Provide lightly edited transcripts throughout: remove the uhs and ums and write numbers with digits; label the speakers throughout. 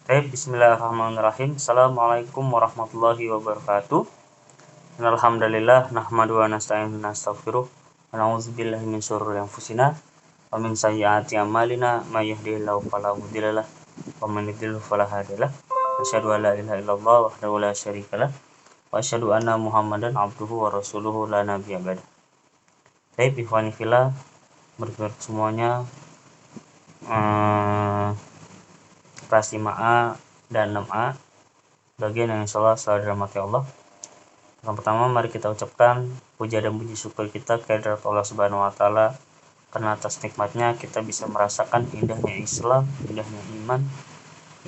Speaker 1: Baik, bismillahirrahmanirrahim. Assalamualaikum warahmatullahi wabarakatuh. Alhamdulillah nahmadu wa nasta'inu wa nastaghfiruh wa na'udzubillahi min syururi anfusina wa min sayyiati a'malina may yahdihillahu fala mudhillalah wa man yudhlil fala hadiyalah. Asyhadu an la ilaha illallah wahdahu la syarikalah wa asyhadu anna Muhammadan abduhu wa rasuluhu la nabiyya ba'da. Baik, ikhwani fillah, berikut semuanya kelas 5A dan 6A, bagian yang insyaallah selalu dirahmati Allah. Yang pertama, mari kita ucapkan puja dan puji syukur kita kehadirat Allah Subhanahu wa taala, karena atas nikmatnya kita bisa merasakan indahnya Islam, indahnya iman,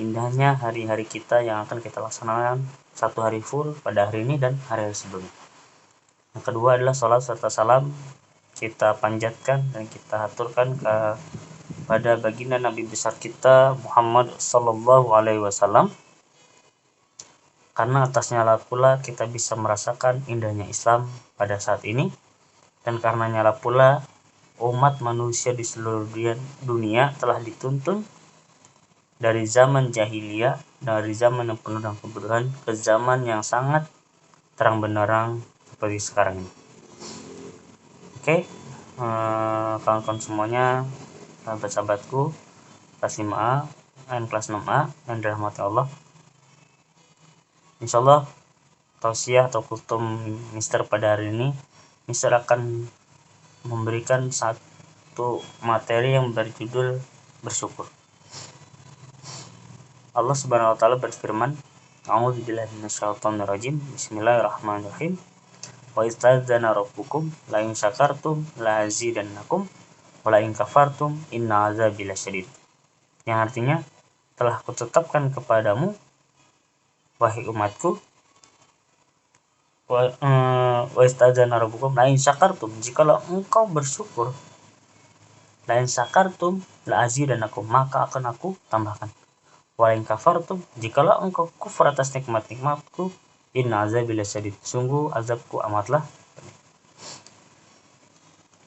Speaker 1: indahnya hari-hari kita yang akan kita laksanakan satu hari full pada hari ini dan hari-hari sebelumnya. Yang kedua adalah salat serta salam kita panjatkan dan kita aturkan pada baginda Nabi besar kita Muhammad sallallahu alaihi wasallam, karena atasnya lah pula kita bisa merasakan indahnya Islam pada saat ini, dan karenanya lah pula umat manusia di seluruh dunia telah dituntun dari zaman jahiliyah, dari zaman yang penuh dengan kebodohan, ke zaman yang sangat terang benderang seperti sekarang ini. Oke, kawan-kawan semuanya, sahabat-sahabatku kelas 5A dan kelas 6A yang dirahmati Allah, insyaallah tausiah atau kultum Mister pada hari ini, Mister akan memberikan satu materi yang berjudul bersyukur. Allah Subhanahu wa taala berfirman, A'udzubillahi minasyaitonirrajim. Bismillahirrahmanirrahim. Wa istadzana rabbukum la in syakartum la azidannakum wa la in kafartum inna azabi lasyadid. Yang artinya, telah kutetapkan kepadamu wahai umatku, wa istadzana rabbukum la in syakartum, jikalau engkau bersyukur, la in syakartum la azidannakum, maka akan aku tambahkan. Wa in kafartum, jikalau engkau kufur atas nikmat-nikmatku, inna azabi lasyadid, sungguh azabku amatlah.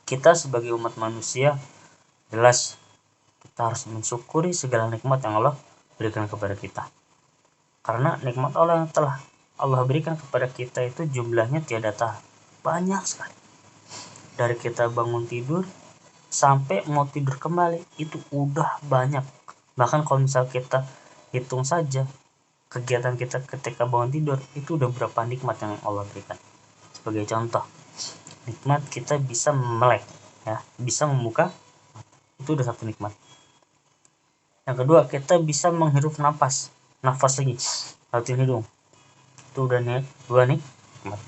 Speaker 1: Kita sebagai umat manusia jelas kita harus mensyukuri segala nikmat yang Allah berikan kepada kita, karena nikmat Allah yang telah Allah berikan kepada kita itu jumlahnya tiada tahap, banyak sekali. Dari kita bangun tidur sampai mau tidur kembali itu udah banyak. Bahkan kalau misal kita hitung saja kegiatan kita ketika bangun tidur itu udah berapa nikmat yang Allah berikan. Sebagai contoh, nikmat kita bisa melek, ya, bisa membuka, itu udah satu nikmat. Yang kedua, kita bisa menghirup nafas lagi lewat hidung, itu udah dua nikmat.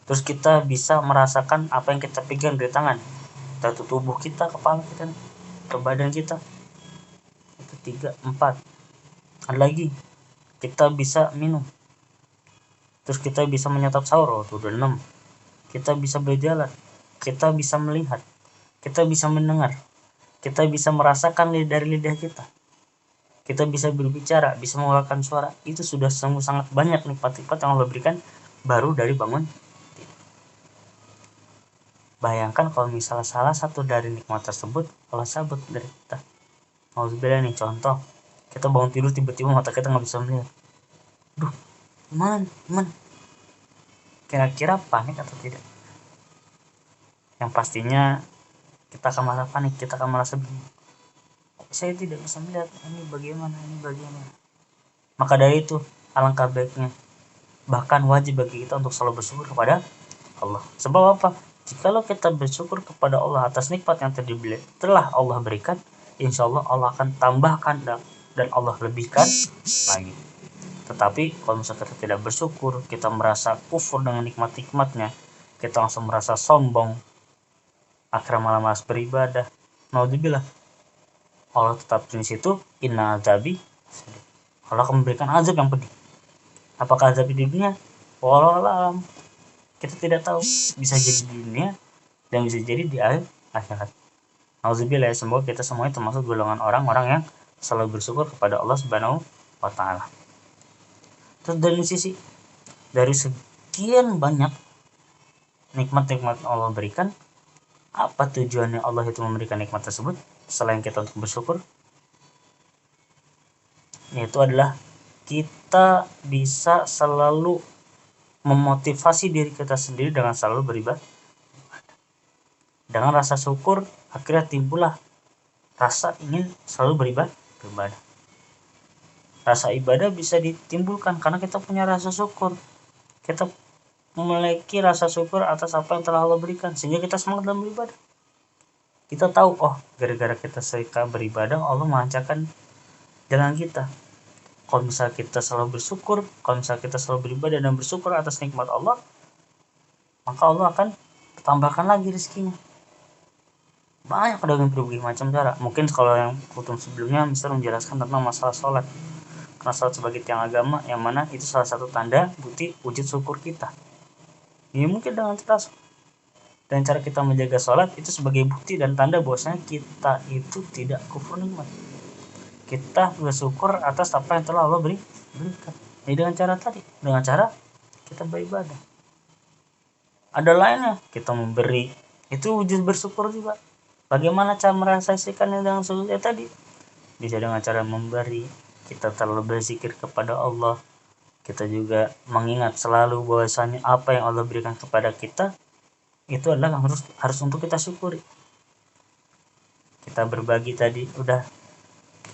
Speaker 1: Terus kita bisa merasakan apa yang kita pegang dari tangan, dari tubuh kita, kepala kita, ke badan kita, itu 3, 4. Ada lagi, kita bisa minum, terus kita bisa menyantap sahur, itu udah 6. Kita bisa berjalan, kita bisa melihat, kita bisa mendengar, kita bisa merasakan dari lidah kita, kita bisa berbicara, bisa mengeluarkan suara. Itu sudah sangat banyak nikmat-nikmat yang Allah berikan baru dari bangun. Bayangkan kalau misalnya salah satu dari nikmat tersebut Allah cabut dari kita. Alhamdulillah nih, contoh kita bangun tidur tiba-tiba mata kita nggak bisa melihat. Duh, gimana? Kira-kira panik atau tidak? Yang pastinya kita akan merasa panik, kita akan merasa bingung. Saya tidak bisa melihat, ini bagaimana. Maka dari itu alangkah baiknya, bahkan wajib bagi kita untuk selalu bersyukur kepada Allah. Sebab apa? Jikalau kita bersyukur kepada Allah atas nikmat yang telah Allah berikan, insya Allah Allah akan tambahkan dan Allah lebihkan lagi. Tetapi kalau misalnya kita tidak bersyukur, kita merasa kufur dengan nikmat-nikmatnya, kita langsung merasa sombong, akhirnya malah malas beribadah, naudzubillah, Allah tetap di situ, inna azabi, Allah akan memberikan azab yang pedih. Apakah azab di dunia? Wallahu a'lam, kita tidak tahu, bisa jadi di dunia dan bisa jadi di akhirat. Nauzubillah, semoga kita semuanya termasuk golongan orang-orang yang selalu bersyukur kepada Allah Subhanahu wa taala. Terus dari sekian banyak nikmat-nikmat Allah berikan, apa tujuannya Allah itu memberikan nikmat tersebut selain kita untuk bersyukur? yaitu adalah kita bisa selalu memotivasi diri kita sendiri dengan selalu beribadah. Dengan rasa syukur akhirnya timbullah rasa ingin selalu beribadah. Rasa ibadah bisa ditimbulkan karena kita punya rasa syukur. Kita memiliki rasa syukur atas apa yang telah Allah berikan, sehingga kita semangat dalam beribadah. Kita tahu, oh, gara-gara kita suka beribadah, Allah melancarkan jalan kita. Kalau misalnya kita selalu bersyukur, kalau misalnya kita selalu beribadah dan bersyukur atas nikmat Allah, maka Allah akan tambahkan lagi rezekinya. Banyak dengan berbagai macam cara. Mungkin kalau yang kutum sebelumnya bisa menjelaskan tentang masalah sholat. Karena sholat sebagai tiang agama, yang mana itu salah satu tanda bukti wujud syukur kita. Ini mungkin dengan cara kita menjaga sholat itu sebagai bukti dan tanda bahwasanya kita itu tidak kufur nikmat. Kita bersyukur atas apa yang telah Allah berikan. Jadi dengan cara kita beribadah. Ada lainnya, kita memberi, itu wujud bersyukur juga. Bagaimana cara merasakannya dengan syukur tadi? Bisa dengan cara memberi, kita terlalu berzikir kepada Allah. Kita juga mengingat selalu bahwasanya apa yang Allah berikan kepada kita itu adalah harus untuk kita syukuri. Kita berbagi tadi, udah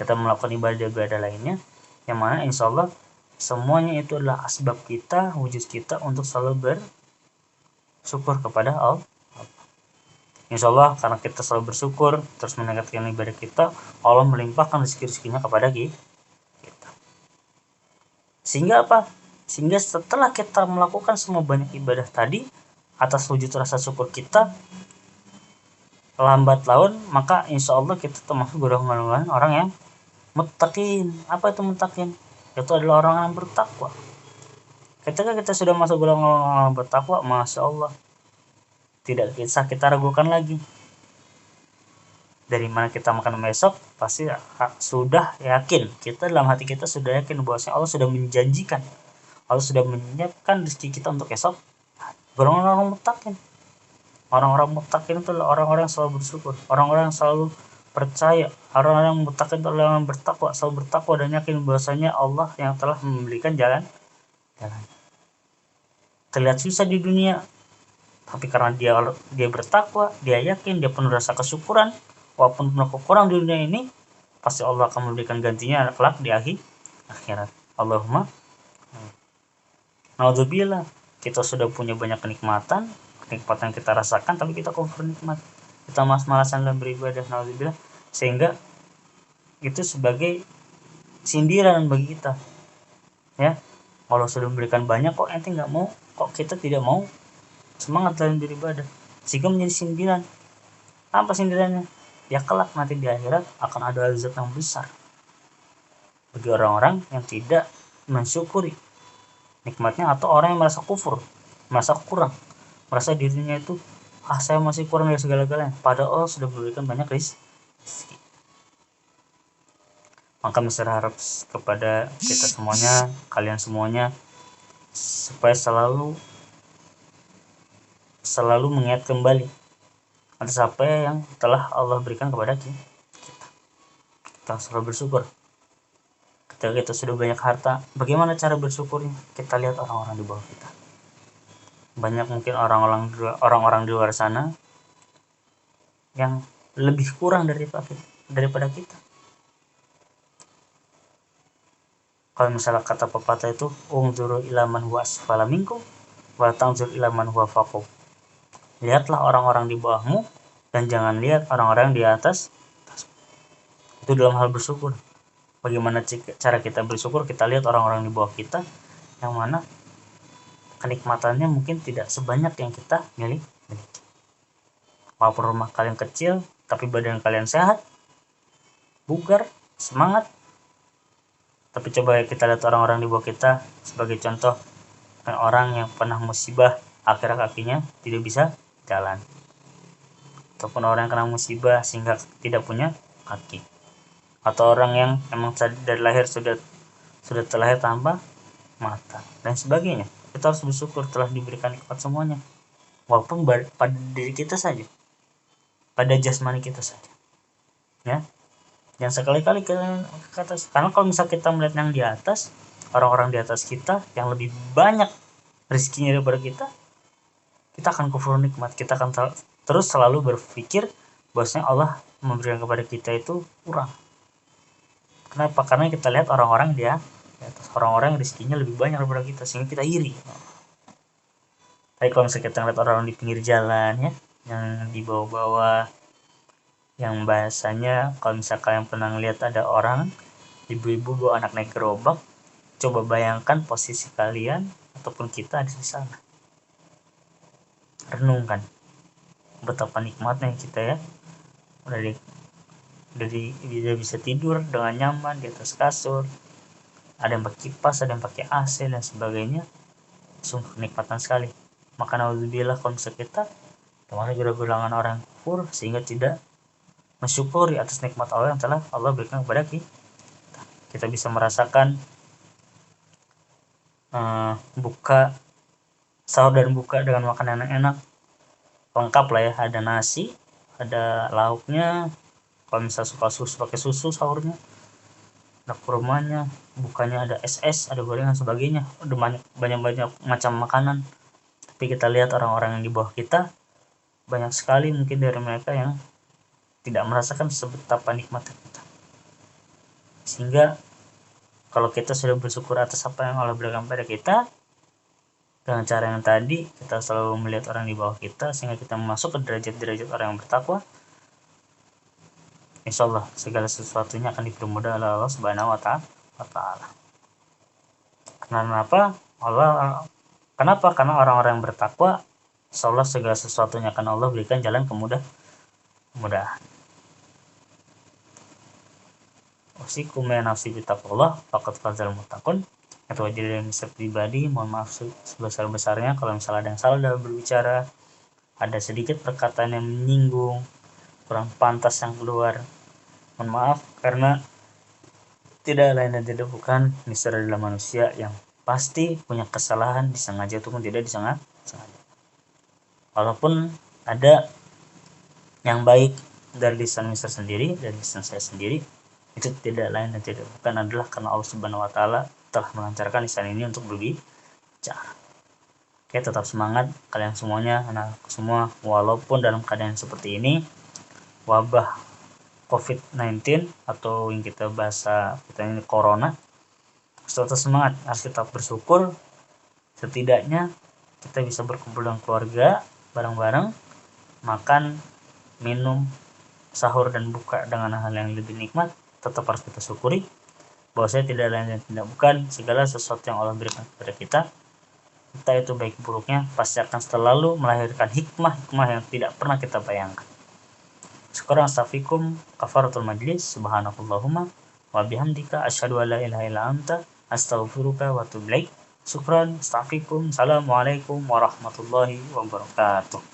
Speaker 1: kita melakukan ibadah lainnya, yang mana insya Allah semuanya itu adalah asbab kita, wujud kita untuk selalu bersyukur kepada Allah. Insya Allah karena kita selalu bersyukur terus meningkatkan ibadah kita, Allah melimpahkan rezeki-rezekinya kepada kita. Sehingga apa? Sehingga setelah kita melakukan semua banyak ibadah tadi atas wujud rasa syukur kita, lambat laun maka insya Allah kita termasuk golongan orang yang muttaqin. Apa itu muttaqin? Itu adalah orang yang bertakwa. Ketika kita sudah masuk golongan orang bertakwa, masya Allah, tidak bisa kita ragukan lagi. Dari mana kita makan besok, pasti sudah yakin. Kita dalam hati kita sudah yakin bahwasanya Allah sudah menjanjikan, Allah sudah menyiapkan rezeki kita untuk esok. Golongan orang muttaqin. Orang-orang muttaqin itu adalah orang-orang yang selalu bersyukur, orang-orang yang selalu percaya, orang-orang yang muttaqin itu adalah yang bertakwa, selalu bertakwa dan yakin bahwasanya Allah yang telah memberikan jalan. Terlihat susah di dunia, tapi karena dia bertakwa, dia yakin, dia penuh rasa kesyukuran, walaupun penuh kekurangan di dunia ini, pasti Allah akan memberikan gantinya kelak di akhirat. Allahumma. Naudzubillah, kita sudah punya banyak kenikmatan yang kita rasakan, tapi kita kufur nikmat, kita malas-malasan dalam beribadah, naudzubillah, sehingga itu sebagai sindiran bagi kita. Ya, Allah sudah memberikan banyak, kok ente nggak mau, kok kita tidak mau semangat dalam beribadah, sehingga menjadi sindiran. Apa sindirannya? Ya kelak nanti di akhirat akan ada azab yang besar bagi orang-orang yang tidak mensyukuri nikmatnya, atau orang yang merasa kufur, merasa kurang, merasa dirinya itu saya masih kurang dari segala-galanya, padahal Allah sudah memberikan banyak rezeki. Maka berharap kepada kita semuanya, kalian semuanya, supaya selalu mengingat kembali atas apa yang telah Allah berikan kepada kita. Kita selalu bersyukur. Ketika kita sudah banyak harta, bagaimana cara bersyukurnya? Kita lihat orang-orang di bawah kita. Banyak mungkin orang-orang di luar sana yang lebih kurang daripada kita. Kalau misalnya kata pepatah itu, unzuru ila man huwa asfala minkum wa tanzur ila man huwa fawqakum. Lihatlah orang-orang di bawahmu dan jangan lihat orang-orang di atas. Itu dalam hal bersyukur. Bagaimana cara kita bersyukur? Kita lihat orang-orang di bawah kita yang mana kenikmatannya mungkin tidak sebanyak yang kita miliki. Walaupun rumah kalian kecil, tapi badan kalian sehat, bugar, semangat. Tapi coba kita lihat orang-orang di bawah kita sebagai contoh, orang yang pernah musibah, akhirnya kakinya tidak bisa jalan, ataupun orang yang kena musibah sehingga tidak punya kaki, atau orang yang memang dari lahir sudah terlahir tanpa mata dan sebagainya. Kita harus bersyukur telah diberikan nikmat semuanya, walaupun pada diri kita saja, pada jasmani kita saja, ya. Jangan sekali-kali ke atas, karena kalau misal kita melihat yang di atas, orang-orang di atas kita yang lebih banyak rezekinya daripada kita akan kufur nikmat, kita akan terus selalu berpikir bahwasanya Allah memberikan kepada kita itu kurang. Kenapa? Karena kita lihat orang-orang di atas, orang-orang yang rezekinya lebih banyak daripada kita, sehingga kita iri. Tapi kalau misalnya kita lihat orang di pinggir jalan ya, yang di bawah-bawah, yang bahasanya kalau misalnya kalian pernah lihat ada orang ibu-ibu bawa anak naik gerobak, coba bayangkan posisi kalian ataupun kita di sana. Renungkan betapa nikmatnya kita ya, udah bisa tidur dengan nyaman di atas kasur, ada yang pakai kipas, ada yang pakai AC dan sebagainya. Sungguh kenikmatan sekali. Maka naudzubillah kalau misalnya kita termasuk golongan orang kufur sehingga tidak mensyukuri atas nikmat Allah yang telah Allah berikan kepada kita. Kita bisa merasakan buka sahur dan buka dengan makanan yang enak, lengkap lah ya, ada nasi, ada lauknya, kalau misalnya suka susu pakai susu sahurnya, ada kurmanya, bukanya ada es, ada gorengan sebagainya, udah banyak macam makanan. Tapi kita lihat orang-orang yang di bawah kita, banyak sekali mungkin dari mereka yang tidak merasakan sebetapa nikmatnya kita. Sehingga kalau kita sudah bersyukur atas apa yang Allah berikan pada kita, dengan cara yang tadi, kita selalu melihat orang di bawah kita sehingga kita masuk ke derajat-derajat orang yang bertakwa, insya Allah segala sesuatunya akan dipermudah oleh Allah Subhanahu wa Ta'ala. Kenapa? Karena orang-orang yang bertakwa, insya Allah segala sesuatunya akan Allah berikan jalan kemudahan. Usikum ya nafsi bitaqullah faqad fazal muttaqun. Itu aja dari saya pribadi, mohon maaf sebesar-besarnya kalau misalnya ada yang salah dalam berbicara, ada sedikit perkataan yang menyinggung, kurang pantas yang keluar, mohon maaf, karena tidak lain dan tidak bukan niscaya adalah manusia yang pasti punya kesalahan, disengaja ataupun tidak disengaja. Walaupun ada yang baik dari lisan Mister sendiri, dari lisan saya sendiri, itu tidak lain dan tidak bukan adalah karena Allah Subhanahu wa Ta'ala telah melancarkan lisan ini untuk berbicara. Oke, tetap semangat kalian semuanya, anak-anakku semua, walaupun dalam keadaan seperti ini, wabah COVID-19 atau yang kita bahasa kita ini corona, tetap semangat, harus tetap bersyukur. Setidaknya kita bisa berkumpul dengan keluarga bareng-bareng, makan, minum, sahur dan buka dengan hal yang lebih nikmat. Tetap harus kita syukuri bahwa saya tidak lain dan tidak bukan segala sesuatu yang Allah berikan kepada kita itu baik buruknya pasti akan selalu melahirkan hikmah yang tidak pernah kita bayangkan. Syukuran astaghfirukum kafaratul majlis, subhanakallahumma wa bihamdika asyhadu an la ilaha illa anta astaghfiruka wa atubu ilaik. Syukran, astaghfirukum, assalamualaikum warahmatullahi wabarakatuh.